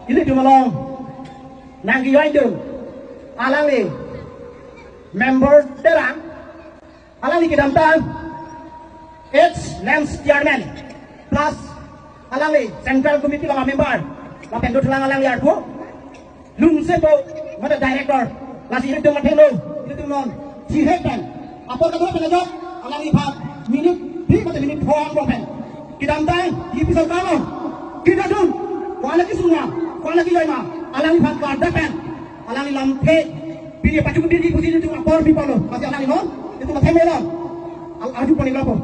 Ini cuma long nanggi yoin dong alang ni member terang alang ni kedam tang it's Lance Chairman plus alang ni Central Committee lang member lapen do lang alang yar ko lung se po mata director lasi ini dong mateng lo ini dong non si hepan apa kata penajok alang ni pak minit di mata minit phone propen kedam tang di pisau kamu kita dong wala ki sunga wala ki loima alang ni pak ada pen alang ni lampe pilih pacu pilih posisi itu apor di palo masih alang ni non itu mateng lo aju paling berapa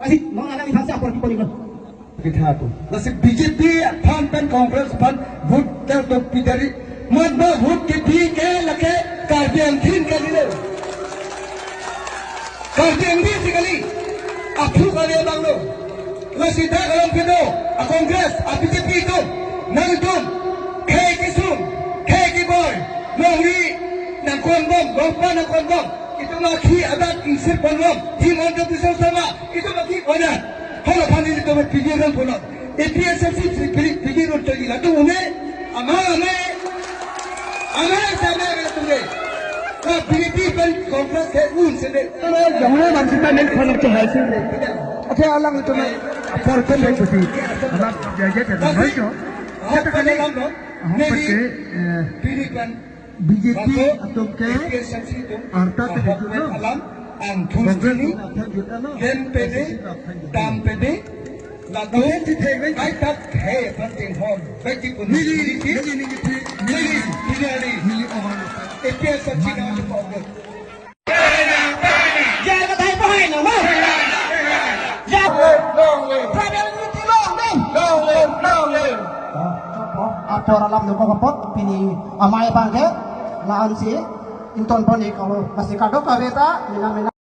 masih non alang ni pak apor di paling berapa kita tu nasib BJP pan pan Congress pan vote tertuk pidari mat mat vote ke di ke lake kardian tin kali le kardian di sekali aku kali abang lo nasib dah kalau kita Congress BJP itu nang itu kayak kisum kayak kiboy nongi nang konbom lopa nang konbom itu maki adat insir konbom tim untuk bisa sama itu maki mana kalau panen itu berpikiran pula, APSC pikiran terjadi lah tu umeh, amai sama tu umeh. Kalau BJP kan Congress ke sedek. Jangan mancing main kalau tu hasil. Apa alang itu nak portion yang betul. Anak jaga jangan baik jo. Kita kan ni, BJP atau ke arta terjadi alam Congress gen PD dam PD lagu kai tak hai penting hom bagi pun ini APS China support jangan kata apa hai nama jangan ator alam do kapot pini amai bangke laan si inton poni kalau masih kado kaweta mina